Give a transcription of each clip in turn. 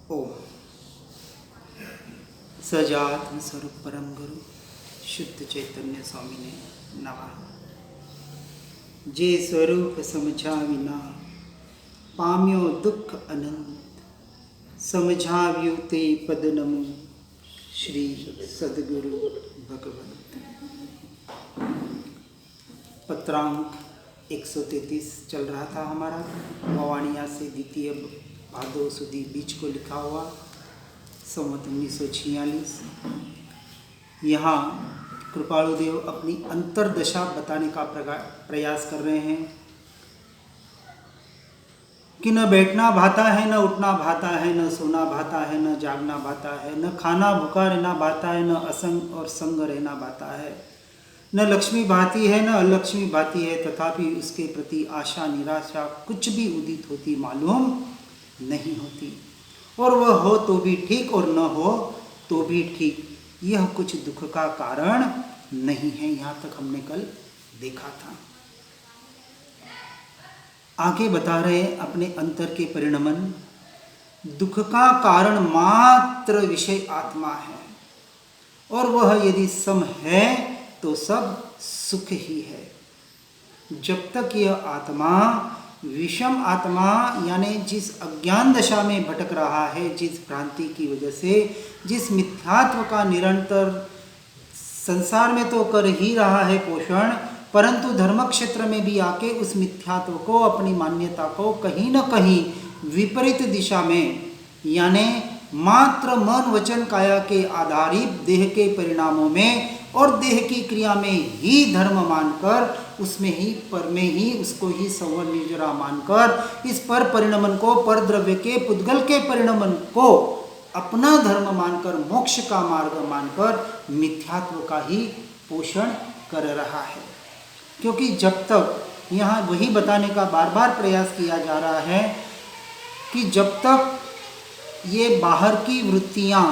ओम सजात्म स्वरूप परम गुरु शुद्ध चैतन्य स्वामी ने नमः। जे स्वरूप समझावि ना पाम्यो दुख अनंत, समझाव्यो ते पद नमो श्री सद्गुरु भगवंत। पत्रांक 133 चल रहा था हमारा। भवानिया से द्वितीय भादो सुधी बीच को लिखा हुआ संवत 1946। यहाँ कृपालुदेव अपनी अंतर्दशा बताने का प्रयास कर रहे हैं कि न बैठना भाता है, न उठना भाता है, न सोना भाता है, न जागना भाता है, न खाना भूखा रहना भाता है, न असंग और संग रहना भाता है, न लक्ष्मी भाती है, न अलक्ष्मी भाती है, तथापि उसके प्रति आशा निराशा कुछ भी उदित होती मालूम नहीं होती। और वह हो तो भी ठीक और न हो तो भी ठीक, यह कुछ दुख का कारण नहीं है। यहाँ तक हमने कल देखा था। आगे बता रहे अपने अंतर के परिणमन। दुख का कारण मात्र विषय आत्मा है, और वह यदि सम है तो सब सुख ही है। जब तक यह आत्मा विषम आत्मा यानी जिस अज्ञान दशा में भटक रहा है, जिस भ्रांति की वजह से, जिस मिथ्यात्व का निरंतर संसार में तो कर ही रहा है पोषण, परंतु धर्म क्षेत्र में भी आके उस मिथ्यात्व को, अपनी मान्यता को कहीं न कहीं विपरीत दिशा में यानी मात्र मन वचन काया के आधारित देह के परिणामों में और देह की क्रिया में ही धर्म मानकर, उसमें ही पर में ही उसको ही सवर निर्जरा मानकर, इस पर परिणमन को, पर द्रव्य के पुद्गल के परिणमन को अपना धर्म मानकर, मोक्ष का मार्ग मानकर मिथ्यात्व का ही पोषण कर रहा है। क्योंकि जब तक, यहाँ वही बताने का बार बार प्रयास किया जा रहा है कि जब तक ये बाहर की वृत्तियाँ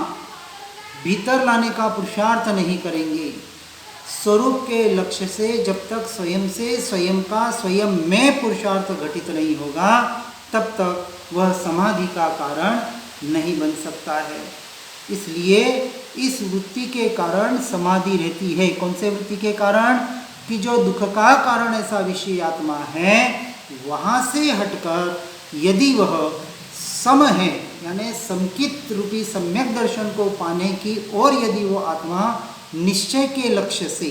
भीतर लाने का पुरुषार्थ नहीं करेंगे, स्वरूप के लक्ष्य से जब तक स्वयं से स्वयं का स्वयं में पुरुषार्थ घटित नहीं होगा, तब तक वह समाधि का कारण नहीं बन सकता है। इसलिए इस वृत्ति के कारण समाधि रहती है। कौन से वृत्ति के कारण? कि जो दुख का कारण ऐसा विषय आत्मा है, वहाँ से हटकर यदि वह सम है यानी समकित रूपी सम्यक दर्शन को पाने की और यदि वो आत्मा निश्चय के लक्ष्य से,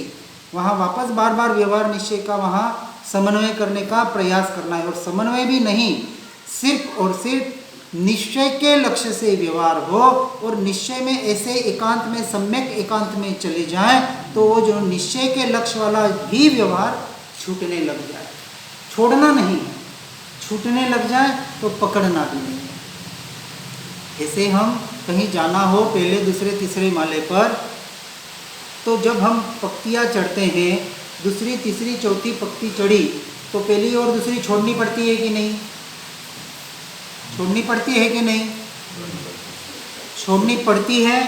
वहाँ वापस बार बार व्यवहार निश्चय का वहाँ समन्वय करने का प्रयास करना है। और समन्वय भी नहीं, सिर्फ और सिर्फ निश्चय के लक्ष्य से व्यवहार हो और निश्चय में ऐसे एकांत में, सम्यक एकांत में चले जाए तो वो जो निश्चय के लक्ष्य वाला ही व्यवहार छूटने लग जाए। छोड़ना नहीं, छूटने लग जाए तो पकड़ना भी नहीं। ऐसे हम कहीं जाना हो पहले दूसरे तीसरे माले पर, तो जब हम पक्तियाँ चढ़ते हैं, दूसरी तीसरी चौथी पक्ति चढ़ी तो पहली और दूसरी छोड़नी पड़ती है कि नहीं? छोड़नी पड़ती है कि नहीं? छोड़नी पड़ती है,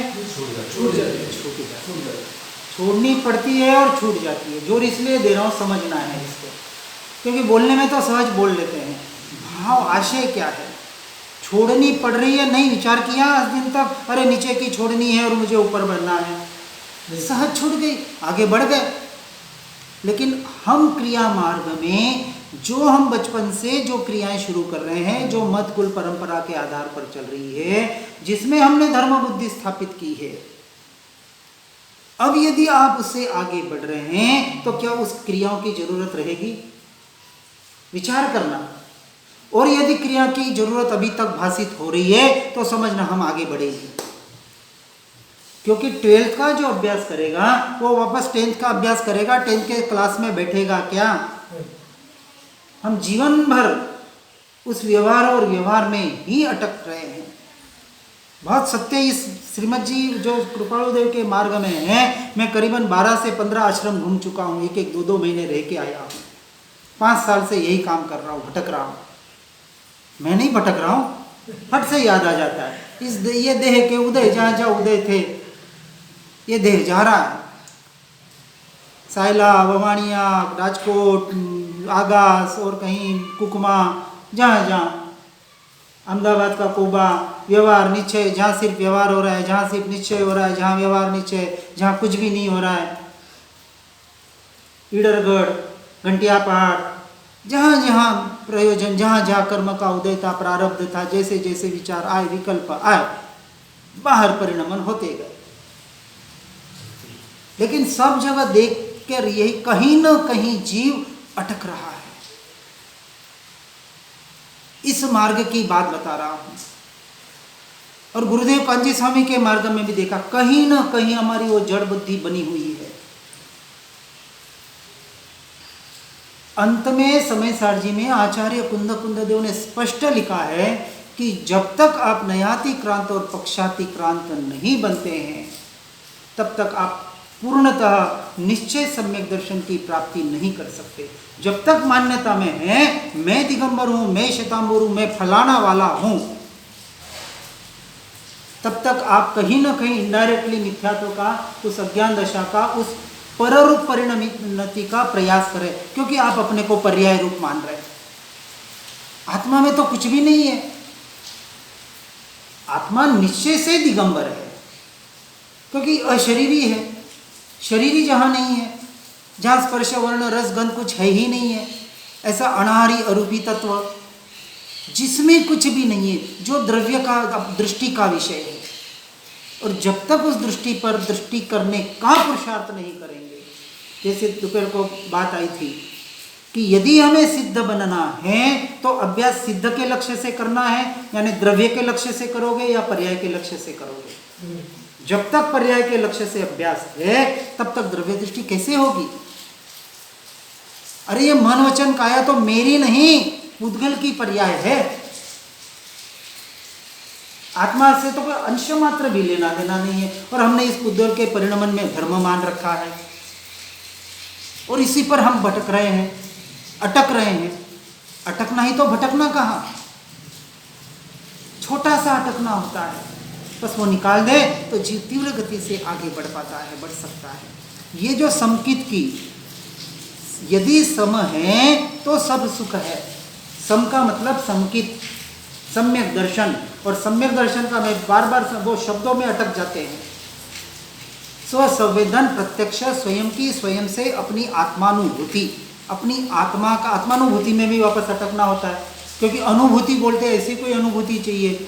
छोड़नी पड़ती है और छूट जाती है। जोर इसलिए दे रहा हूँ, समझना है इसको, क्योंकि बोलने में तो सहज बोल लेते हैं, भाव आशय क्या है। छोड़नी पड़ रही है, नहीं विचार किया आज दिन तक, अरे नीचे की छोड़नी है और मुझे ऊपर बढ़ना है, सहज छूट गई, आगे बढ़ गए। लेकिन हम क्रिया मार्ग में जो हम बचपन से जो क्रियाएं शुरू कर रहे हैं, जो मत कुल परंपरा के आधार पर चल रही है, जिसमें हमने धर्म बुद्धि स्थापित की है, अब यदि आप उससे आगे बढ़ रहे हैं तो क्या उस क्रियाओं की जरूरत रहेगी? विचार करना। और यदि क्रिया की जरूरत अभी तक भाषित हो रही है तो समझना हम आगे बढ़ेंगे। क्योंकि 12th का जो अभ्यास करेगा वो वापस 10th का अभ्यास करेगा, 10th के क्लास में बैठेगा क्या? हम जीवन भर उस व्यवहार और व्यवहार में ही अटक रहे हैं। बहुत सत्य इस श्रीमद जी जो कृपालुदेव के मार्ग में है। मैं करीबन 12 से 15 आश्रम घूम चुका हूँ, एक 2 महीने रह के आया हूँ। 5 साल से यही काम कर रहा हूँ, भटक रहा हूँ। मैं नहीं भटक रहा हूँ, फट से याद आ जाता है ये देह के उदय, जहाँ जहाँ उदय थे ये देह जा रहा है। सायला, ववाणिया, राजकोट, आगास और कहीं कुकमा, जहाँ जहाँ अहमदाबाद का कोबा, व्यवहार निश्चय, जहाँ सिर्फ व्यवहार हो रहा है, जहाँ सिर्फ निश्चय हो रहा है, जहाँ व्यवहार निश्चय, जहाँ कुछ भी नहीं हो रहा है। ईडरगढ़, घंटिया पहाड़, जहाँ जहाँ प्रयोजन, जहाँ जहाँ कर्म का उदय था, प्रारब्ध था, जैसे जैसे विचार आए, विकल्प आए, बाहर परिणमन होते गए। लेकिन सब जगह देख कर यही कहीं न कहीं जीव अटक रहा है। इस मार्ग की बात बता रहा हूं। और गुरुदेव कांजी स्वामी के मार्ग में भी देखा, कहीं न कहीं हमारी वो जड़ बुद्धि बनी हुई है। अंत में समय सारजी में आचार्य कुंद देव ने स्पष्ट लिखा है कि जब तक आप नयातिक्रांत और पक्षातिक्रांत नहीं बनते हैं, तब तक आप पूर्णतः निश्चय सम्यक दर्शन की प्राप्ति नहीं कर सकते। जब तक मान्यता में है मैं दिगंबर हूं, मैं श्वेतांबर हूं, मैं फलाना वाला हूं, तब तक आप कहीं ना कहीं इनडायरेक्टली मिथ्यात्व का, उस अज्ञान दशा का, उस पररूप परिणति का प्रयास करें, क्योंकि आप अपने को पर्याय रूप मान रहे हैं। आत्मा में तो कुछ भी नहीं है। आत्मा निश्चय से दिगंबर है, क्योंकि अशरीरी है। शरीरी जहां नहीं है, जहां स्पर्श वर्ण रस गंध कुछ है ही नहीं है, ऐसा अनाहरी अरूपी तत्व जिसमें कुछ भी नहीं है, जो द्रव्य का दृष्टि का विषय है। और जब तक उस दृष्टि पर दृष्टि करने का पुरुषार्थ नहीं करेंगे, जैसे दोपहर को बात आई थी कि यदि हमें सिद्ध बनना है तो अभ्यास सिद्ध के लक्ष्य से करना है, यानी द्रव्य के लक्ष्य से करोगे या पर्याय के लक्ष्य से करोगे। जब तक पर्याय के लक्ष्य से अभ्यास है, तब तक द्रव्य दृष्टि कैसे होगी? अरे ये मन वचन काया तो मेरी नहीं, उद्गल की पर्याय है। आत्मा से तो कोई अंश मात्र भी लेना देना नहीं है, और हमने इस उद्गल के परिणमन में धर्म मान रखा है, और इसी पर हम भटक रहे हैं, अटक रहे हैं। अटकना ही तो, भटकना कहाँ? छोटा सा अटकना होता है, बस वो निकाल दे तो जीव तीव्र गति से आगे बढ़ पाता है, बढ़ सकता है। ये जो समकित की, यदि सम है तो सब सुख है। सम का मतलब समकित, सम्यक दर्शन। और सम्यक दर्शन का मैं बार बार वो शब्दों में अटक जाते हैं। स्वसंवेदन, प्रत्यक्ष, स्वयं की स्वयं से अपनी आत्मानुभूति, अपनी आत्मा का आत्मानुभूति में भी वापस अटकना होता है, क्योंकि अनुभूति बोलते हैं, ऐसी कोई अनुभूति चाहिए।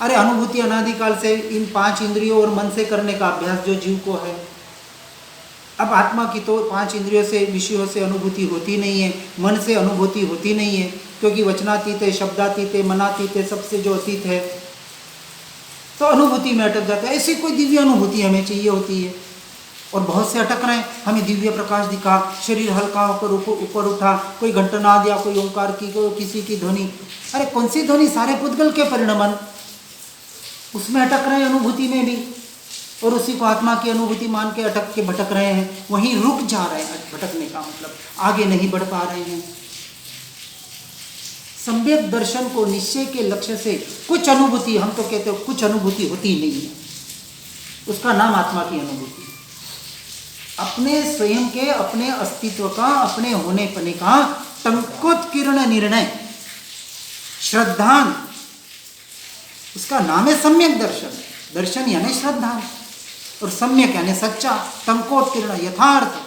अरे अनुभूति अनादिकाल से इन 5 इंद्रियों और मन से करने का अभ्यास जो जीव को है। अब आत्मा की तो 5 इंद्रियों से, विषयों से अनुभूति होती नहीं है, मन से अनुभूति होती नहीं है, क्योंकि वचनातीत है, शब्दातीत है, मनातीत है, सबसे जो अतीत है, तो अनुभूति में अटक जाता है। ऐसी कोई दिव्य अनुभूति हमें चाहिए होती है, और बहुत से अटक रहे हैं। हमें दिव्य प्रकाश दिखा, शरीर हल्का होकर ऊपर उठा, कोई घंटनाद या कोई ओंकार की, कोई किसी की ध्वनि। अरे कौन सी ध्वनि? सारे पुद्गल के परिणमन, उसमें अटक रहे हैं, अनुभूति में भी, और उसी को आत्मा की अनुभूति मान के अटक के भटक रहे हैं। वहीं रुक जा रहे हैं। भटकने का मतलब आगे नहीं बढ़ पा रहे हैं। सम्यक दर्शन को निश्चय के लक्ष्य से कुछ अनुभूति, हम तो कहते हो कुछ अनुभूति होती नहीं है, उसका नाम आत्मा की अनुभूति। अपने स्वयं के, अपने अस्तित्व का, अपने होने पने का टंकोत्कीर्ण निर्णय, श्रद्धान, उसका नाम है सम्यक दर्शन। दर्शन यानी श्रद्धा, और सम्यक यानी सच्चा, टंकोत्कीर्ण यथार्थ,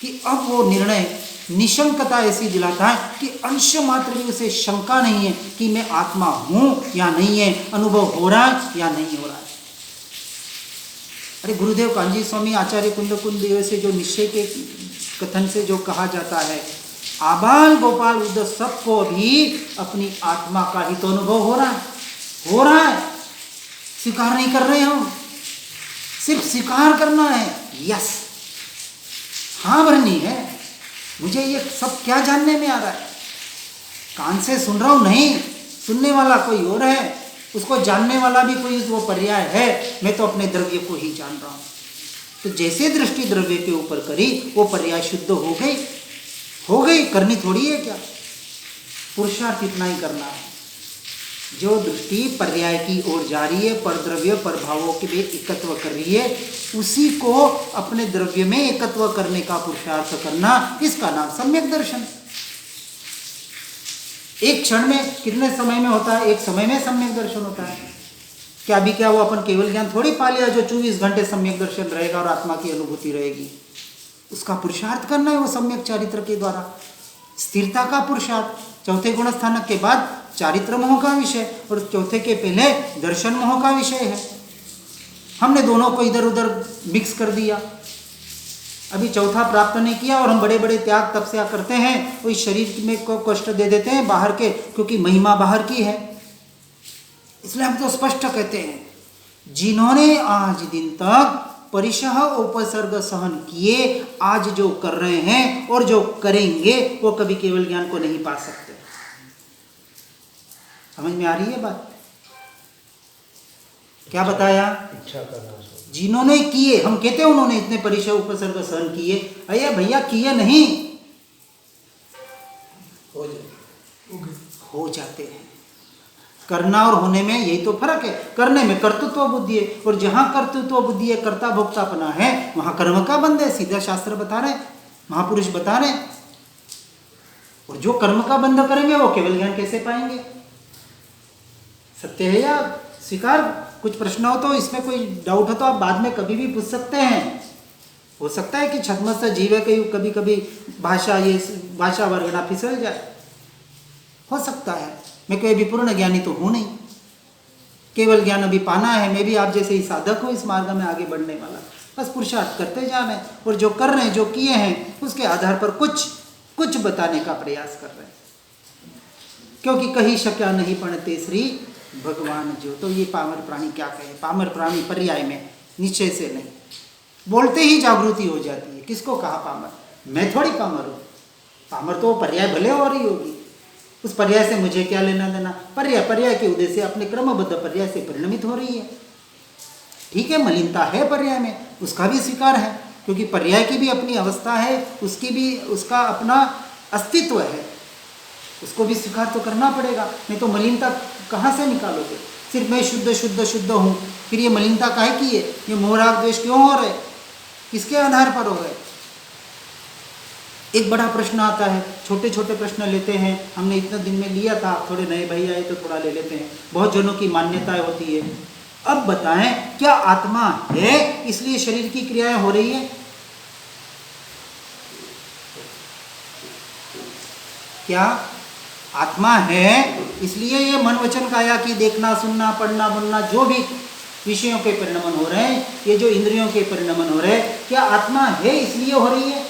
कि अब वो निर्णय निशंकता ऐसी दिलाता है कि अंश मात्र भी उसे शंका नहीं है कि मैं आत्मा हूं या नहीं है, अनुभव हो रहा है या नहीं हो रहा है। अरे गुरुदेव कांजी स्वामी, आचार्य कुंद देव से जो निश्चय के कथन से जो कहा जाता है, आबाल गोपाल उद सबको भी अपनी आत्मा का ही तो अनुभव हो रहा है, हो रहा है। स्वीकार नहीं कर रहे हम, सिर्फ स्वीकार करना है। यस, हाँ भरनी है। मुझे ये सब क्या जानने में आ रहा है? कान से सुन रहा हूं, नहीं, सुनने वाला कोई और है, उसको जानने वाला भी कोई वो पर्याय है। मैं तो अपने द्रव्य को ही जान रहा हूं। तो जैसे दृष्टि द्रव्य के ऊपर करी, वो पर्याय शुद्ध हो गई, हो गई। करनी थोड़ी है क्या, पुरुषार्थ इतना ही करना है। जो दृष्टि पर्याय की ओर जा रही है, पर द्रव्य पर भावों के लिए एकत्व कर रही है, उसी को अपने द्रव्य में एकत्व करने का पुरुषार्थ करना, इसका नाम सम्यक दर्शन। एक क्षण में कितने समय में होता है? एक समय में सम्यक दर्शन होता है। क्या अभी क्या वो अपन केवल ज्ञान थोड़ी पा लिया जो 24 घंटे सम्यक दर्शन रहेगा और आत्मा की अनुभूति रहेगी। उसका पुरुषार्थ करना है वो सम्यक चारित्र के द्वारा, स्थिरता का पुरुषार्थ। चौथे गुण स्थानक के बाद चारित्र मोह का विषय और चौथे के पहले दर्शन मोह का विषय है। हमने दोनों को इधर उधर मिक्स कर दिया, अभी चौथा प्राप्त नहीं किया और हम बड़े बड़े त्याग तपस्या करते हैं, वो इस शरीर में को कष्ट दे देते हैं बाहर के, क्योंकि महिमा बाहर की है। इसलिए हम तो स्पष्ट कहते हैं जिन्होंने आज दिन तक परिशह उपसर्ग सहन किए, आज जो कर रहे हैं और जो करेंगे वो कभी केवल ज्ञान को नहीं पा सकते। समझ में आ रही है बात? क्या बताया? इच्छा करना। जिन्होंने किए, हम कहते हैं उन्होंने इतने परिशह उपसर्ग सहन किए, अरे भैया किए नहीं, हो जाते हैं। करना और होने में यही तो फर्क है। करने में कर्तृत्व बुद्धि है और जहां कर्तृत्व बुद्धि है, कर्ता भोक्तापना है, वहां कर्म का बंध है। सीधा शास्त्र बता रहे, महापुरुष बता रहे। और जो कर्म का बंध करेंगे वो केवल ज्ञान कैसे पाएंगे? सत्य है या स्वीकार? कुछ प्रश्न हो तो इसमें कोई डाउट हो तो आप बाद में कभी भी पूछ सकते हैं। हो सकता है कि छद्मस्त जीव है, कभी कभी भाषा वर्गना फिसल जाए, हो सकता है। मैं कोई भी पूर्ण ज्ञानी तो हूं नहीं, केवल ज्ञान अभी पाना है। मैं भी आप जैसे ही साधक हूं इस मार्ग में आगे बढ़ने वाला। बस पुरुषार्थ करते जा रहे हैं और जो कर रहे हैं, जो किए हैं, उसके आधार पर कुछ बताने का प्रयास कर रहे हैं। क्योंकि कहीं शक्या नहीं पढ़ते श्री भगवान जो, तो ये पामर प्राणी क्या कहे? पामर प्राणी पर्याय में निश्चय से नहीं, बोलते ही जागृति हो जाती है। किसको कहा पामर? मैं थोड़ी पामर हूं। पामर तो पर्याय भले हो रही होगी, उस पर्याय से मुझे क्या लेना देना? पर्याय के उदय से अपने क्रमबद्ध पर्याय से परिणमित हो रही है। ठीक है, मलिनता है पर्याय में, उसका भी स्वीकार है, क्योंकि पर्याय की भी अपनी अवस्था है, उसकी भी उसका अपना अस्तित्व है, उसको भी स्वीकार तो करना पड़ेगा। नहीं तो मलिनता कहाँ से निकालोगे? सिर्फ मैं शुद्ध हूँ, फिर ये मलिनता काहे की है? ये मोह राग द्वेष क्यों हो रहे? किसके आधार पर हो गए? एक बड़ा प्रश्न आता है, छोटे छोटे प्रश्न लेते हैं। हमने इतना दिन में लिया था, थोड़े नए भाई आए तो थोड़ा ले लेते हैं। बहुत जनों की मान्यताएं होती है। अब बताएं, क्या आत्मा है इसलिए शरीर की क्रियाएं हो रही है? क्या आत्मा है इसलिए ये मन वचन काया की देखना, सुनना, पढ़ना, बोलना, जो भी विषयों के परिणमन हो रहे हैं, ये जो इंद्रियों के परिणमन हो रहे हैं, क्या आत्मा है इसलिए हो रही है?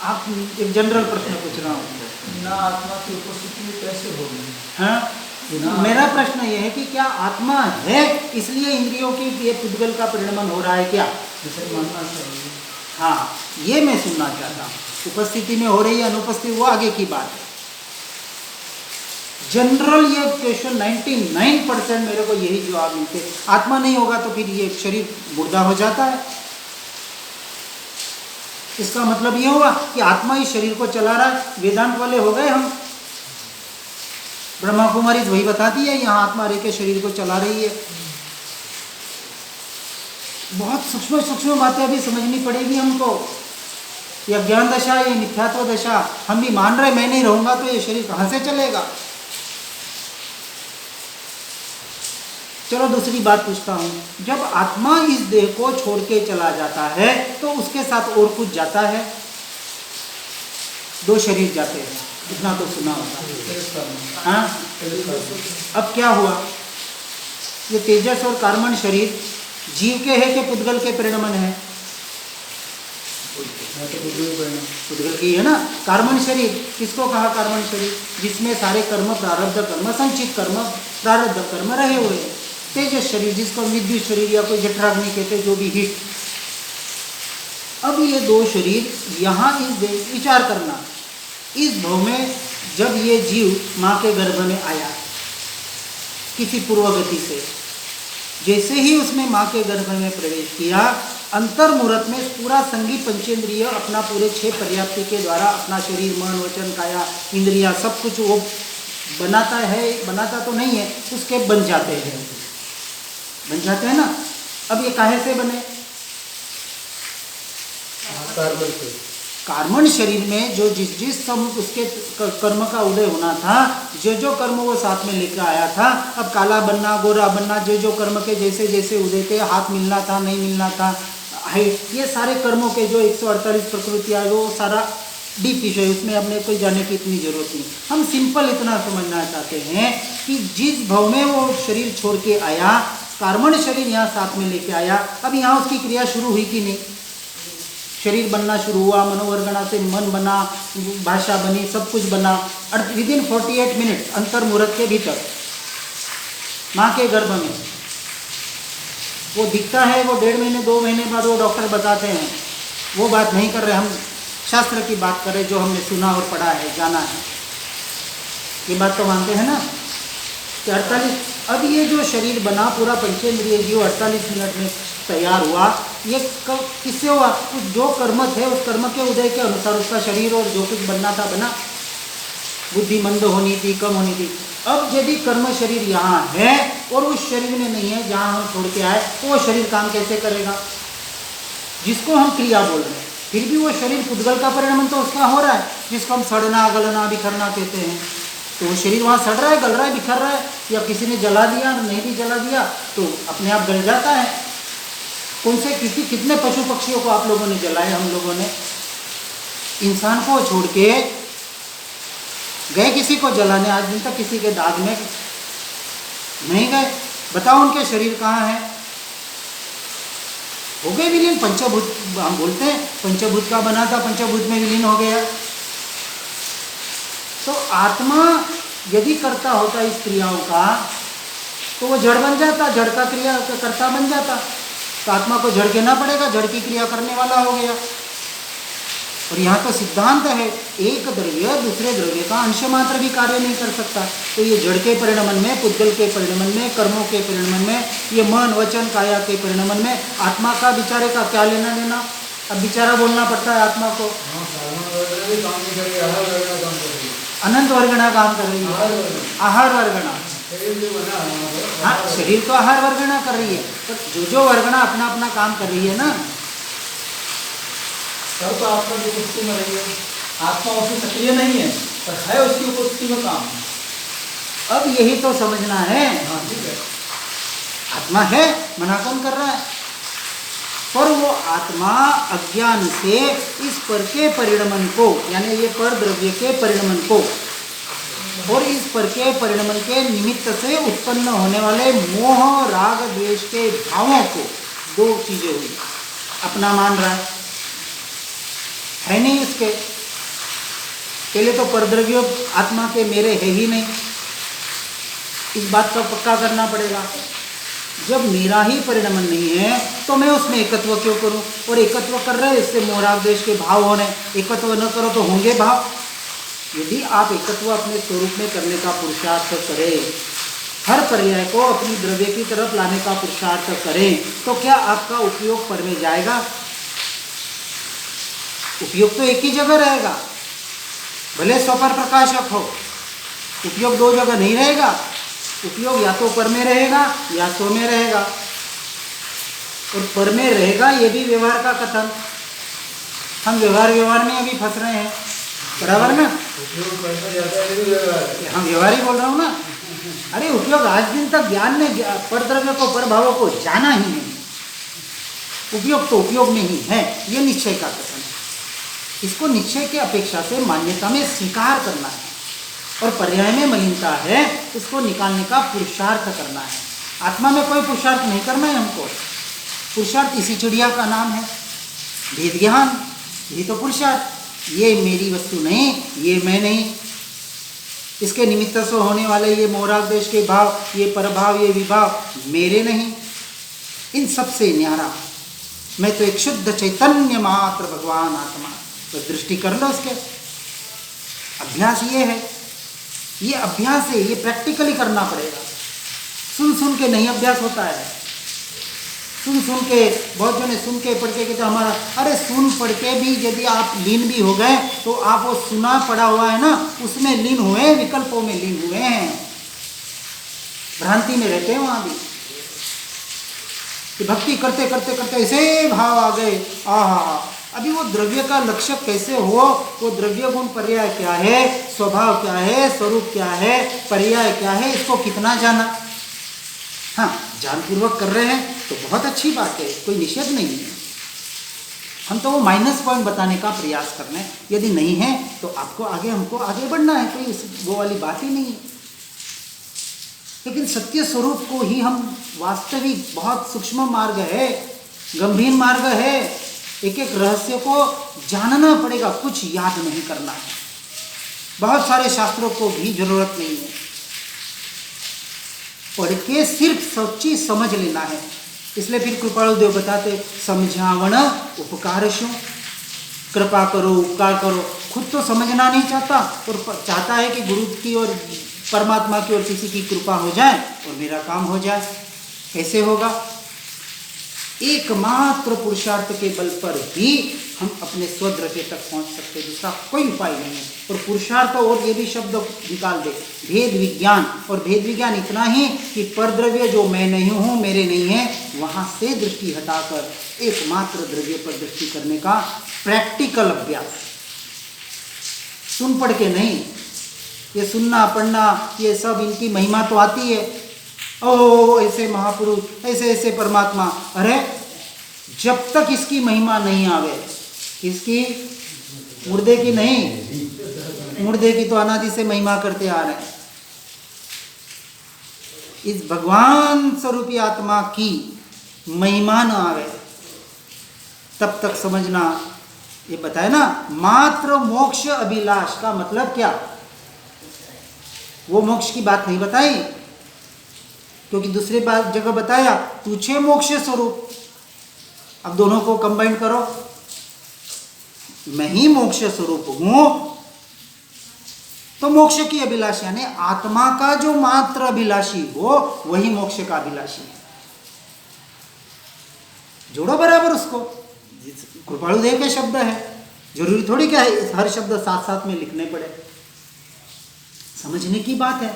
आप एक जनरल प्रश्न पूछ रहा हूँ। बिना आत्मा की उपस्थिति कैसे होगी? हाँ, मेरा प्रश्न यह है कि क्या आत्मा है इसलिए इंद्रियों की ये पुद्गल का परिणमन हो रहा है क्या? जैसे मानना चाहिए। हाँ, ये मैं सुनना चाहता हूँ। उपस्थिति में हो रही है, अनुपस्थिति, वो आगे की बात है। जनरल ये क्वेश्चन 99% मेरे को यही जवाब मिलते। आत्मा नहीं होगा तो फिर ये शरीर मुर्दा हो जाता है। इसका मतलब ये हुआ कि आत्मा इस शरीर को चला रहा है। वेदांत वाले हो गए हम। ब्रह्मा कुमारी वही बताती है, यहाँ आत्मा रह के शरीर को चला रही है। बहुत सूक्ष्म सूक्ष्म बातें अभी समझनी पड़ेगी हमको। ये अज्ञान दशा, ये मिथ्यात्व दशा, हम भी मान रहे मैं नहीं रहूंगा तो ये शरीर कहाँ से चलेगा? चलो दूसरी बात पूछता हूँ, जब आत्मा इस देह को छोड़ के चला जाता है तो उसके साथ और कुछ जाता है? दो शरीर जाते हैं, इतना तो सुना होगा। हाँ, अब क्या हुआ? ये तेजस और कार्बन शरीर जीव के है कि पुद्गल के परिणमन है? पुद्गल की है ना। कार्बन शरीर किसको कहा? कार्बन शरीर जिसमें सारे कर्म, प्रारब्ध कर्म, संचित कर्म, प्रारब्ध कर्म रहे हुए हैं। तेजस शरीर जिसको विद्युत शरीर या कोई जठराग्नि कहते, जो भी हीट। अब ये दो शरीर यहाँ इस विचार करना, इस भव में जब ये जीव माँ के गर्भ में आया किसी पूर्वगति से, जैसे ही उसने माँ के गर्भ में प्रवेश किया, अंतर्मुहूर्त में पूरा संगी पंचेंद्रिय अपना पूरे 6 पर्याप्ति के द्वारा अपना शरीर, मन, वचन, काया, इंद्रिया सब कुछ वो बनाता है। बनाता तो नहीं है, उसके बन जाते हैं ना। अब ये काहे से बने? कार्बन शरीर में जो जिस जिस उसके कर्म का उदय होना था, जो कर्म वो साथ में लेकर आया था, अब काला बनना, गोरा बनना, जो कर्म के जैसे जैसे उदय थे, हाथ मिलना था, नहीं मिलना था, हाइट, ये सारे कर्मों के जो 148 प्रकृतियाँ, वो सारा डीप विषय, उसमें अपने कोई जाने की इतनी जरूरत नहीं। हम सिंपल इतना समझना चाहते हैं कि जिस भव में वो शरीर छोड़ के आया, कार्बन शरीर यहाँ साथ में लेके आया, अब यहाँ उसकी क्रिया शुरू हुई कि नहीं? शरीर बनना शुरू हुआ, मनोवर्गणा से मन बना, भाषा बनी, सब कुछ बना, और विदिन 48 मिनट अंतर मुहूर्त के भीतर माँ के गर्भ में वो दिखता है। वो 1.5 महीने 2 महीने बाद वो डॉक्टर बताते हैं, वो बात नहीं कर रहे हम, शास्त्र की बात करें जो हमने सुना और पढ़ा है, जाना है। ये बात तो मानते हैं ना कि 48, अब ये जो शरीर बना पूरा पंचेंद्रिय जीव 48 मिनट में तैयार हुआ, ये किससे हुआ? उस जो कर्म थे उस कर्म के उदय के अनुसार उसका शरीर और जो कुछ बनना था बना। बुद्धि मंद होनी थी, कम होनी थी। अब यदि कर्म शरीर यहाँ है और उस शरीर में नहीं है जहाँ हम छोड़ के आए, तो वो शरीर काम कैसे करेगा? जिसको हम क्रिया बोल रहे हैं, फिर भी वो शरीर पुद्गल का परिणाम तो उसका हो रहा है, जिसको हम सड़ना, गलना, बिखरना कहते हैं। तो वो शरीर वहाँ सड़ रहा है, गल रहा है, बिखर रहा है, या किसी ने जला दिया, नहीं भी जला दिया तो अपने आप गल जाता है। कौन से कितने पशु पक्षियों को आप लोगों ने जलाए? हम लोगों ने इंसान को छोड़ के गए किसी को जलाने, आज दिन तक किसी के दाग में नहीं गए। बताओ उनके शरीर कहाँ है? हो गए विलीन। पंचभूत हम बोलते हैं, पंचभूत का बना था, पंचभूत में विलीन हो गया। तो आत्मा यदि करता होता इस क्रियाओं का, तो वो जड़ बन जाता, जड़ का क्रिया कर्ता बन जाता। तो आत्मा को जड़ कहना पड़ेगा, जड़ की क्रिया करने वाला हो गया। और यहाँ तो सिद्धांत है, एक द्रव्य दूसरे द्रव्य का अंश मात्र भी कार्य नहीं कर सकता। तो ये जड़ के परिणमन में, पुद्गल के परिणमन में, कर्मों के परिणमन में, ये मन वचन काया के परिणमन में आत्मा का विचारे का क्या लेना देना? अब विचारा बोलना पड़ता है आत्मा को। अनंत वर्गणा काम कर रही है, आहार वर्गणा। हाँ, शरीर तो आहार वर्गणा कर रही है, पर जो वर्गणा अपना अपना काम कर रही है ना, तब तो आत्मा की उपस्थिति में रही है। आत्मा उसकी सक्रिय नहीं है, पर है उसकी उपस्थिति में काम। अब यही तो समझना है। हाँ ठीक है, आत्मा है, मना कौन कर रहा है? पर वो आत्मा अज्ञान से इस पर के परिणमन को, यानी ये पर द्रव्य के परिणमन को और इस पर के परिणमन के निमित्त से उत्पन्न होने वाले मोह राग द्वेष के भावों को, दो चीजें हुई, अपना मान रहा है नहीं इसके। पहले तो परद्रव्य आत्मा के मेरे है ही नहीं, इस बात का पक्का करना पड़ेगा। जब मेरा ही परिणमन नहीं है तो मैं उसमें एकत्व क्यों करूं? और एकत्व कर रहे हैं, इससे मोह राग द्वेष के भाव होने, एकत्व न करो तो होंगे भाव। यदि आप एकत्व अपने स्वरूप में करने का पुरुषार्थ करें, हर पर्याय को अपनी द्रव्य की तरफ लाने का पुरुषार्थ करें, तो क्या आपका उपयोग पर में जाएगा? उपयोग तो एक ही जगह रहेगा, भले स्वपर प्रकाशक हो, उपयोग दो जगह नहीं रहेगा। उपयोग या तो पर में रहेगा या स्व में रहेगा। और पर में रहेगा ये भी व्यवहार का कथन, हम व्यवहार में अभी फंस रहे हैं, बराबर ना? हम व्यवहार ही बोल रहा हूँ ना। अरे उपयोग आज दिन तक ज्ञान में पर द्रव्य को, पर भावों को जाना ही नहीं। उपयोग तो उपयोग में ही है, ये निश्चय का कथन है। इसको निश्चय के अपेक्षा से मान्यता में स्वीकार करना है, और पर्याय में मलिनता है, उसको निकालने का पुरुषार्थ करना है। आत्मा में कोई पुरुषार्थ नहीं करना है हमको। पुरुषार्थ इसी चिड़िया का नाम है, भेद ज्ञान, यही तो पुरुषार्थ। ये मेरी वस्तु नहीं, ये मैं नहीं, इसके निमित्त से होने वाले ये मोह राग द्वेष के भाव, ये परभाव, ये विभाव मेरे नहीं। इन सबसे न्यारा मैं तो एक शुद्ध चैतन्य मात्र भगवान आत्मा। तो दृष्टि कर लो उसके। अभ्यास ये है, ये अभ्यास है, ये प्रैक्टिकली करना पड़ेगा। सुन सुन के नहीं अभ्यास होता है। सुन सुन के, बहुत जने सुन के पढ़ के कहते हमारा, अरे सुन पढ़ के भी यदि आप लीन भी हो गए तो आप वो सुना पड़ा हुआ है ना, उसमें लीन हुए, विकल्पों में लीन हुए हैं, भ्रांति में रहते हैं वहाँ भी। कि भक्ति करते करते करते ऐसे भाव आ गए, आहा अभी वो द्रव्य का लक्ष्य कैसे हो, वो द्रव्य गुण पर्याय क्या है, स्वभाव क्या है, स्वरूप क्या है, पर्याय क्या है, इसको कितना जाना। हाँ, जानपूर्वक कर रहे हैं तो बहुत अच्छी बात है, कोई निषेध नहीं है। हम तो वो माइनस पॉइंट बताने का प्रयास कर रहे हैं। यदि नहीं है तो आपको आगे, हमको आगे बढ़ना है, कोई वो वाली बात ही नहीं है। लेकिन सत्य स्वरूप को ही हम वास्तविक, बहुत सूक्ष्म मार्ग है, गंभीर मार्ग है, एक एक रहस्य को जानना पड़ेगा, कुछ याद नहीं करना है। बहुत सारे शास्त्रों को भी जरूरत नहीं है, पढ़ के सिर्फ सच्ची समझ लेना है। इसलिए फिर कृपालु देव बताते समझावण उपकार शो, कृपा करो, उपकार करो। खुद तो समझना नहीं चाहता और चाहता है कि गुरु की और परमात्मा की और किसी की कृपा हो जाए और मेरा काम हो जाए। कैसे होगा? एकमात्र पुरुषार्थ के बल पर ही हम अपने स्वद्रव्य तक पहुंच सकते हैं, दूसरा कोई उपाय नहीं है। और पुरुषार्थ, और ये भी शब्द निकाल दे, भेद विज्ञान। और भेद विज्ञान इतना ही कि परद्रव्य जो मैं नहीं हूं, मेरे नहीं है, वहां से दृष्टि हटाकर एकमात्र द्रव्य पर दृष्टि करने का प्रैक्टिकल अभ्यास। सुन पढ़ के नहीं, ये सुनना पढ़ना ये सब इनकी महिमा तो आती है, ओ ऐसे महापुरुष, ऐसे ऐसे परमात्मा। अरे जब तक इसकी महिमा नहीं आवे, इसकी मुर्दे की नहीं, मुर्दे की तो अनादि से महिमा करते आ रहे हैं। इस भगवान स्वरूपी आत्मा की महिमा न आवे तब तक समझना। ये बताया ना, मात्र मोक्ष अभिलाष का मतलब क्या? वो मोक्ष की बात नहीं बताई, क्योंकि दूसरी बात जगह बताया तुझे मोक्ष स्वरूप। अब दोनों को कंबाइन करो, मैं ही मोक्ष स्वरूप हूं, तो मोक्ष की अभिलाषी यानी आत्मा का जो मात्र अभिलाषी हो वही मोक्ष का अभिलाषी है। जोड़ो बराबर उसको। कृपालु देव के शब्द है, जरूरी थोड़ी क्या है हर शब्द साथ साथ में लिखने पड़े। समझने की बात है,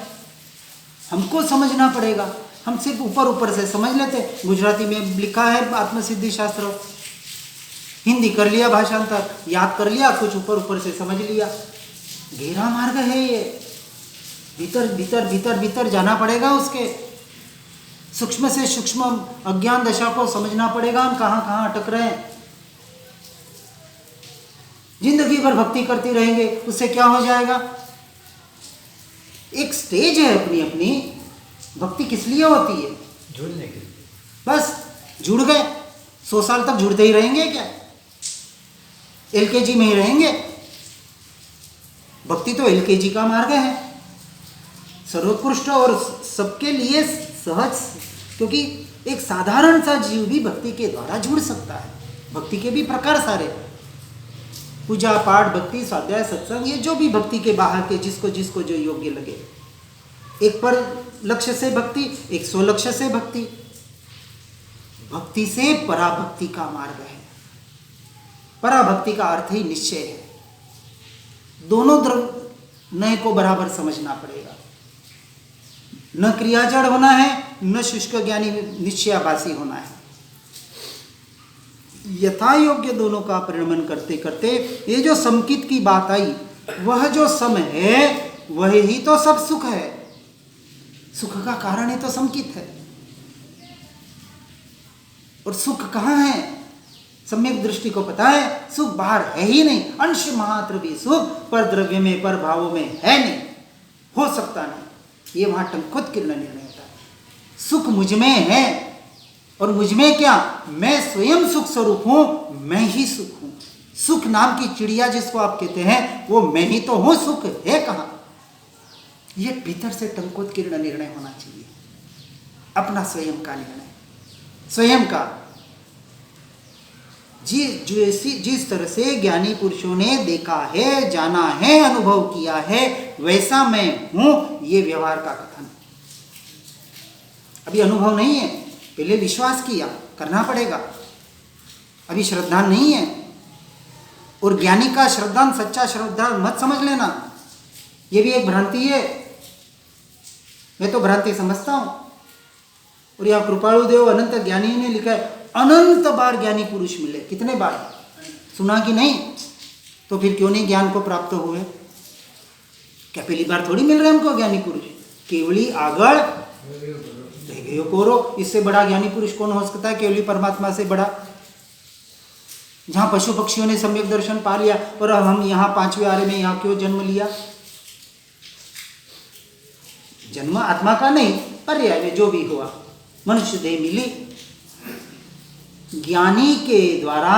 हमको समझना पड़ेगा। हम सिर्फ ऊपर ऊपर से समझ लेते। गुजराती में लिखा है आत्मसिद्धि शास्त्र, हिंदी कर लिया, भाषांतर याद कर लिया, कुछ ऊपर ऊपर से समझ लिया। गहरा मार्ग है ये, भीतर भीतर भीतर भीतर जाना पड़ेगा। उसके सूक्ष्म से सूक्ष्म अज्ञान दशा को समझना पड़ेगा, हम कहाँ कहाँ अटक रहे हैं। जिंदगी भर भक्ति करते रहेंगे, उससे क्या हो जाएगा? एक स्टेज है अपनी अपनी। भक्ति किस लिए होती है? जुड़ने के लिए। बस जुड़ गए, 100 साल तक जुड़ते ही रहेंगे क्या? एलकेजी में ही रहेंगे? भक्ति तो एलकेजी का मार्ग है, सर्वोत्कृष्ट और सबके लिए सहज। क्योंकि एक साधारण सा जीव भी भक्ति के द्वारा जुड़ सकता है। भक्ति के भी प्रकार सारे, पूजा पाठ, भक्ति, स्वाध्याय, सत्संग, ये जो भी भक्ति के बाहर के जिसको जिसको जो योग्य लगे। एक पर लक्ष्य से भक्ति, एक स्वलक्ष्य से भक्ति। भक्ति से पराभक्ति का मार्ग है। पराभक्ति का अर्थ ही निश्चय है। दोनों नए को बराबर समझना पड़ेगा। न क्रियाजड़ होना है, न शुष्क ज्ञानी निश्चयाभासी होना है। यथा योग्य दोनों का परिणमन करते करते ये जो समकित की बात आई, वह जो सम है वह ही तो सब सुख है। सुख का कारण ही तो समकित है। और सुख कहाँ है? सम्यक दृष्टि को पता है, सुख बाहर है ही नहीं। अंश मात्र भी सुख पर द्रव्य में, पर भावों में है नहीं, हो सकता नहीं। ये वहां टंकुत किरण निर्णय होता है। सुख मुझ में है, और मुझ में क्या? मैं स्वयं सुख स्वरूप हूं, मैं ही सुख हूं। सुख नाम की चिड़िया जिसको आप कहते हैं, वो मैं ही तो हूं। सुख है कहां? ये भीतर से टंकुत किरण निर्णय होना चाहिए, अपना स्वयं का निर्णय, स्वयं का। जिस तरह से ज्ञानी पुरुषों ने देखा है, जाना है, अनुभव किया है, वैसा मैं हूं, ये व्यवहार का कथन। अभी अनुभव नहीं है, पहले विश्वास किया, करना पड़ेगा। अभी श्रद्धा नहीं है। और ज्ञानी का श्रद्धा सच्चा श्रद्धा मत समझ लेना, ये भी एक भ्रांति है। मैं तो भ्रांति समझता हूं। और यहाँ कृपालु देव अनंत ज्ञानी ने लिखा है, अनंत बार ज्ञानी पुरुष मिले। कितने बार? सुना कि नहीं? तो फिर क्यों नहीं ज्ञान को प्राप्त हुए? क्या पहली बार थोड़ी मिल रहे हमको ज्ञानी पुरुष? केवली आगड़ गयो कोरो, इससे बड़ा ज्ञानी पुरुष कौन हो सकता है? केवली परमात्मा से बड़ा। जहाँ पशु पक्षियों ने सम्यक दर्शन पा लिया, और अब हम यहाँ 5वें आरे में यहाँ क्यों जन्म लिया? जन्म आत्मा का नहीं, पर्याय में जो भी हुआ, मनुष्य देह मिली। ज्ञानी के द्वारा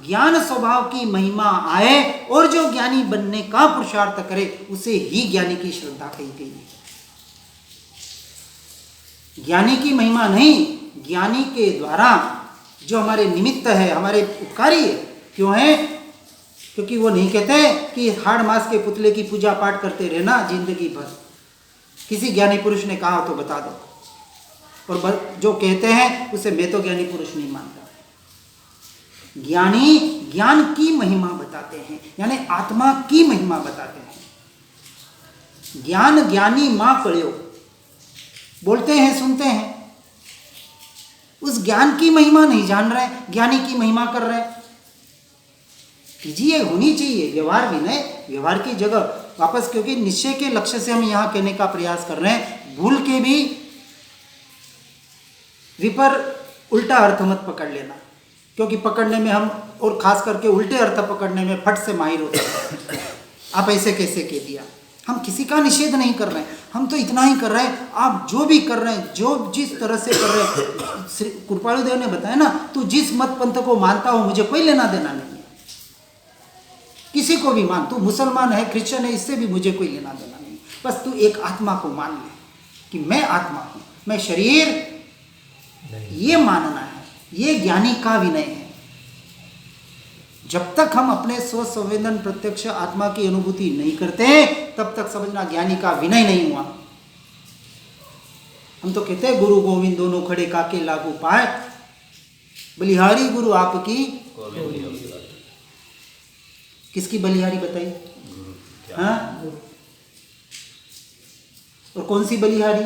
ज्ञान स्वभाव की महिमा आए, और जो ज्ञानी बनने का पुरुषार्थ करे उसे ही ज्ञानी की श्रद्धा कही गई है। ज्ञानी की महिमा नहीं, ज्ञानी के द्वारा जो हमारे निमित्त है, हमारे उपकारी है। क्यों है? क्योंकि वो नहीं कहते कि हाड़ मास के पुतले की पूजा पाठ करते रहना जिंदगी भर। किसी ज्ञानी पुरुष ने कहा तो बता दो, और जो कहते हैं उसे मैं तो ज्ञानी पुरुष नहीं मानता। ज्ञानी ज्ञान की महिमा बताते हैं, यानी आत्मा की महिमा बताते हैं। ज्ञान ज्ञानी मां कळ्यो, बोलते हैं, सुनते हैं, उस ज्ञान की महिमा नहीं जान रहे, ज्ञानी की महिमा कर रहे। कीजिए, होनी चाहिए व्यवहार विनय, व्यवहार की जगह वापस, क्योंकि निश्चय के लक्ष्य से हम यहां कहने का प्रयास कर रहे हैं। भूल के भी विपर उल्टा अर्थ मत पकड़ लेना, क्योंकि पकड़ने में हम, और खास करके उल्टे अर्थ पकड़ने में फट से माहिर होते हैं। आप ऐसे कैसे कह दिया? हम किसी का निषेध नहीं कर रहे हैं, हम तो इतना ही कर रहे हैं, आप जो भी कर रहे हैं, जो जिस तरह से कर रहे हैं, श्री कृपालु देव ने बताया ना, तू जिस मत पंथ को मानता हो मुझे कोई लेना देना नहीं है। किसी को भी मान, तू मुसलमान है, क्रिश्चियन है, इससे भी मुझे कोई लेना देना नहीं। बस तू एक आत्मा को मान ले कि मैं आत्मा हूं, मैं शरीर, ये मानना है। ये ज्ञानी का विनय है। जब तक हम अपने स्व संवेदन प्रत्यक्ष आत्मा की अनुभूति नहीं करते, तब तक समझना ज्ञानी का विनय नहीं हुआ। हम तो कहते हैं गुरु गोविंद दोनों खड़े काके लागू पाए, बलिहारी गुरु आपकी। किसकी बलिहारी बताई? हाँ, और कौन सी बलिहारी?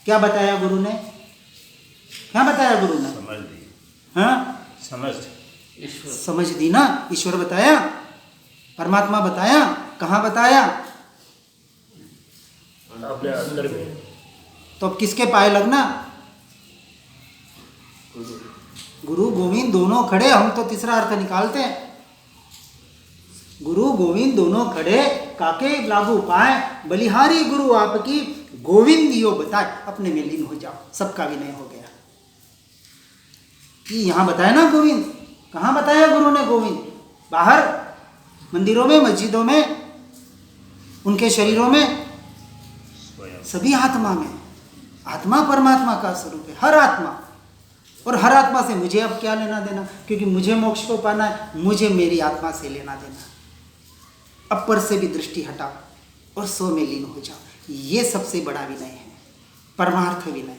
क्या बताया गुरु ने? क्या बताया गुरु ने? समझ दी। हाँ, समझ दी ना। ईश्वर बताया, परमात्मा बताया, कहाँ बताया? अपने अंदर में। तो अब किसके पाए लगना? गुरु गोविंद दोनों खड़े। हम तो तीसरा अर्थ निकालते हैं, गुरु गोविंद दोनों खड़े काके लागू पाए, बलिहारी गुरु आपकी, गोविंद यो बताए। अपने में लीन हो जाओ, सबका विनय हो गया। ये यहाँ बताया ना गोविंद, कहाँ बताया गुरु ने गोविंद? बाहर मंदिरों में, मस्जिदों में, उनके शरीरों में, सभी आत्मा में। आत्मा परमात्मा का स्वरूप है, हर आत्मा। और हर आत्मा से मुझे अब क्या लेना देना? क्योंकि मुझे मोक्ष को पाना है, मुझे मेरी आत्मा से लेना देना। अपर से भी दृष्टि हटाओ और स्व में लीन हो जाओ। ये सबसे बड़ा विनय है, परमार्थ विनय।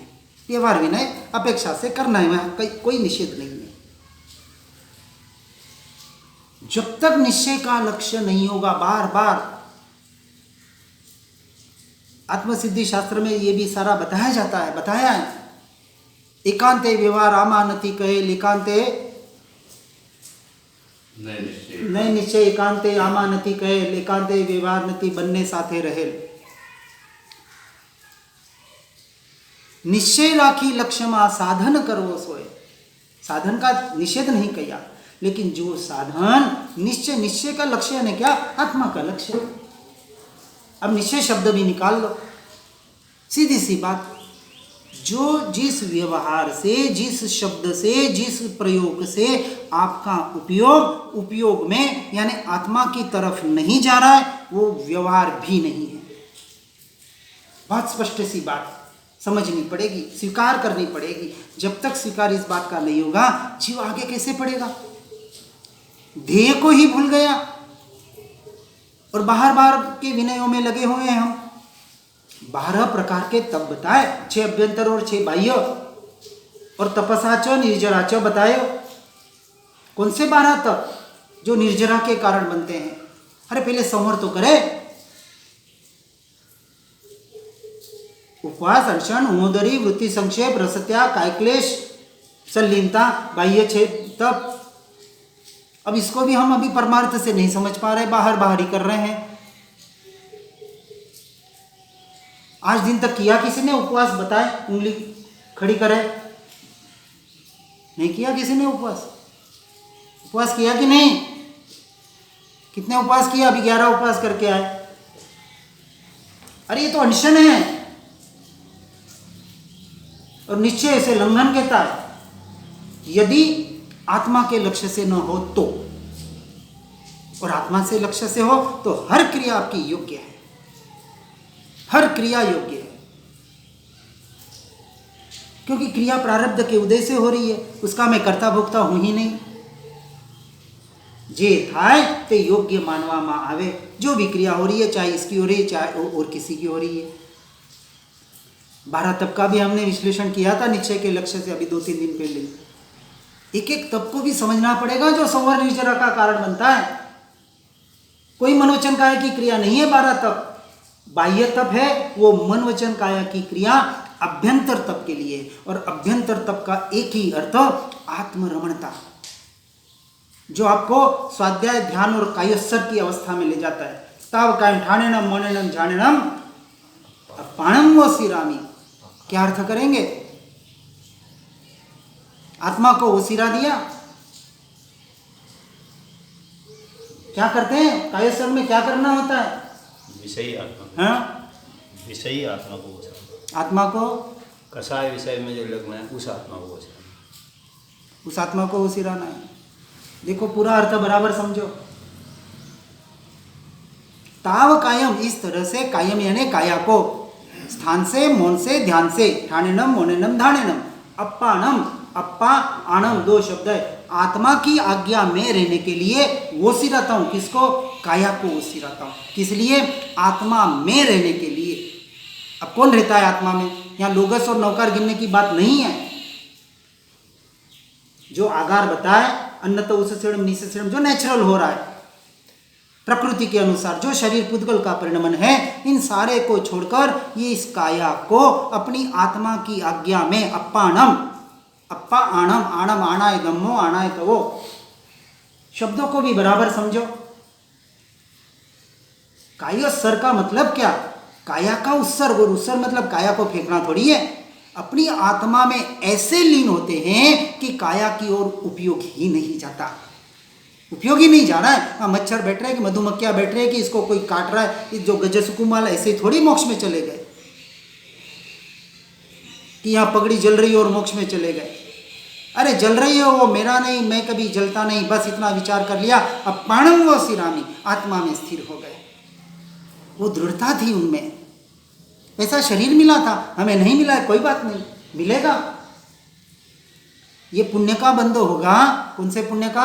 व्यवहार विनय अपेक्षा से करना है, कोई निषेध नहीं है। जब तक निश्चय का लक्ष्य नहीं होगा, बार बार आत्मसिद्धि शास्त्र में ये भी सारा बताया जाता है, बताया है। एकांते व्यवहार आमानति कहे, एकांते नए निश्चय, एकांते आमानति कहे, एकांते व्यवहार नति, बनने साथे रहे। निश्चय राखी लक्ष्य में साधन करो सोए। साधन का निषेध नहीं किया, लेकिन जो साधन निश्चय, निश्चय का लक्ष्य है क्या? आत्मा का लक्ष्य। अब निश्चय शब्द भी निकाल लो, सीधी सी बात। जो जिस व्यवहार से, जिस शब्द से, जिस प्रयोग से आपका उपयोग में यानी आत्मा की तरफ नहीं जा रहा है, वो व्यवहार भी नहीं है। बहुत स्पष्ट सी बात समझनी पड़ेगी, स्वीकार करनी पड़ेगी। जब तक स्वीकार इस बात का नहीं होगा, जीव आगे कैसे पड़ेगा? ध्येय को ही भूल गया और बाहर बाहर के विनयों में लगे हुए हैं हम। 12 प्रकार के तप बताए, 6 अभ्यंतर और 6 बाह्य, और तपसाच निर्जराच बताए। कौन से 12 तप जो निर्जरा के कारण बनते हैं? अरे पहले संवर तो करे। उपवास, अनशन, उमोदरी, वृत्ति संक्षेप, रसत्याग, कायक्लेश, संलीनता, बाह्य 6 तप, अब इसको भी हम अभी परमार्थ से नहीं समझ पा रहे, बाहर बाहर ही कर रहे हैं। आज दिन तक किया किसी ने उपवास? बताए, उंगली खड़ी करे। नहीं किया किसी ने उपवास? उपवास किया कि नहीं? कितने उपवास किया? अभी 11 उपवास करके आए। अरे ये तो अनशन है और निश्चय से लंघन कहता है। यदि आत्मा के लक्ष्य से न हो तो, और आत्मा से लक्ष्य से हो तो हर क्रिया आपकी योग्य है, हर क्रिया योग्य है, क्योंकि क्रिया प्रारब्ध के उदय से हो रही है, उसका मैं कर्ता भोक्ता हूं ही नहीं। जे थाय ते योग्य मानवा मा आवे। जो भी क्रिया हो रही है, चाहे इसकी हो रही है चाहे और किसी की हो रही है। 12 तप का भी हमने विश्लेषण किया था निश्चय के लक्ष्य से, अभी 2-3 दिन पहले। एक एक तप को भी समझना पड़ेगा जो संवर निर्जरा का कारण बनता है। कोई मनोवचन काया की क्रिया नहीं है 12 तप। बाह्य तप है वो मन वचन काया की क्रिया अभ्यंतर तप के लिए, और अभ्यंतर तप का एक ही अर्थ आत्मरमणता, जो आपको स्वाध्याय ध्यान और कायोत्सर की अवस्था में ले जाता है। ताव कायम ठाणेनम मनेनम जानेनम अपाणम वो सिरामी। क्या अर्थ करेंगे? आत्मा को ओसिरा दिया। क्या करते हैं कायोत्सर में? क्या करना होता है? विषयी आत्मा, हाँ, विषयी आत्मा को ओछा, आत्मा को कसाय विषय में जो लगना है उस आत्मा को ओछा, उस आत्मा को ओसिराना है। देखो पूरा अर्थ बराबर समझो। ताव कायम, इस तरह से कायम यानी काया को स्थान से, मौन से, ध्यान से, ठाणेनम मोनेनम धाणेनम, अप्पाणम, अप्पा आणम 2 शब्द है। आत्मा की आज्ञा में रहने के लिए वो सिराता हूं। किसको? काया को वो सिराता हूं। किस लिए? आत्मा में रहने के लिए। अब कौन रहता है आत्मा में? यहां लोगस और नौकार गिनने की बात नहीं है। जो आधार बताए अन्न तो उस सेड़म नीचे सेड़म, जो नेचुरल हो रहा है प्रकृति के अनुसार, जो शरीर पुद्गल का परिणमन है, इन सारे को छोड़कर ये इस काया को अपनी आत्मा की आज्ञा में अप्पाणम, अप्पा आणम, आणम आणाय गम्मो आणाय तवो, शब्दों को भी बराबर समझो। कायोत्सर का मतलब क्या? काया का उत्सर्ग, और उत्सर्ग मतलब काया को फेंकना थोड़ी है। अपनी आत्मा में ऐसे लीन होते हैं कि काया की ओर उपयोग ही नहीं जाता, उपयोग ही नहीं जा रहा है। हाँ, मच्छर बैठ रहे हैं कि मधुमक्खियां बैठ रहे हैं कि इसको कोई काट रहा है, जो गजसुकुमाल ऐसे ही थोड़ी मोक्ष में चले गए कि यहाँ पगड़ी जल रही है और मोक्ष में चले गए। अरे जल रही है वो मेरा नहीं, मैं कभी जलता नहीं, बस इतना विचार कर लिया, अब पाणम वो सिरामी, आत्मा में स्थिर हो गए। वो दृढ़ता थी उनमें। ऐसा शरीर मिला था, हमें नहीं मिला है, कोई बात नहीं, मिलेगा। ये पुण्य का बंध होगा। कौन से पुण्य का?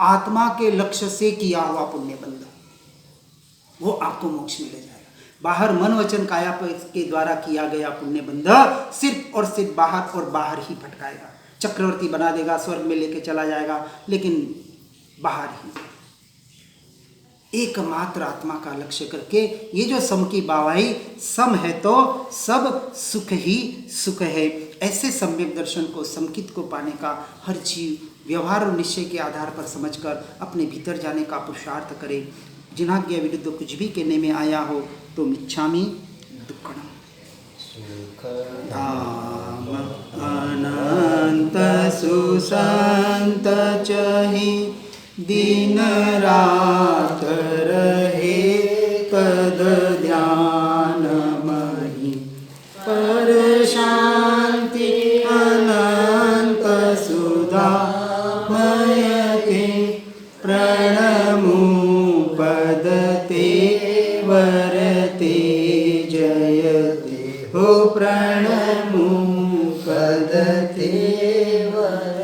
आत्मा के लक्ष्य से किया हुआ पुण्य बंध, वो आपको मोक्ष में ले जाएगा। बाहर मन वचन काया के द्वारा किया गया पुण्य बंध सिर्फ और सिर्फ बाहर और बाहर ही भटकाएगा, चक्रवर्ती बना देगा, स्वर्ग में लेके चला जाएगा, लेकिन बाहर ही। एकमात्र आत्मा का लक्ष्य करके ये जो सम की बावाई, सम है तो सब सुख ही सुख है, ऐसे सम्यक दर्शन को, समकित को पाने का हर जीव व्यवहार और निश्चय के आधार पर समझकर अपने भीतर जाने का पुरुषार्थ करे। जिनाज्ञा विरुद्ध कुछ भी कहने में आया हो तो मिच्छामि दुक्कड़म। धाम अनंत सुसंत चहि दिन रात रहे तद ध्यान महि पर शांति अनंत सुधा मयते प्रणमु पदते वरते जयते हो प्रणमु पदते वर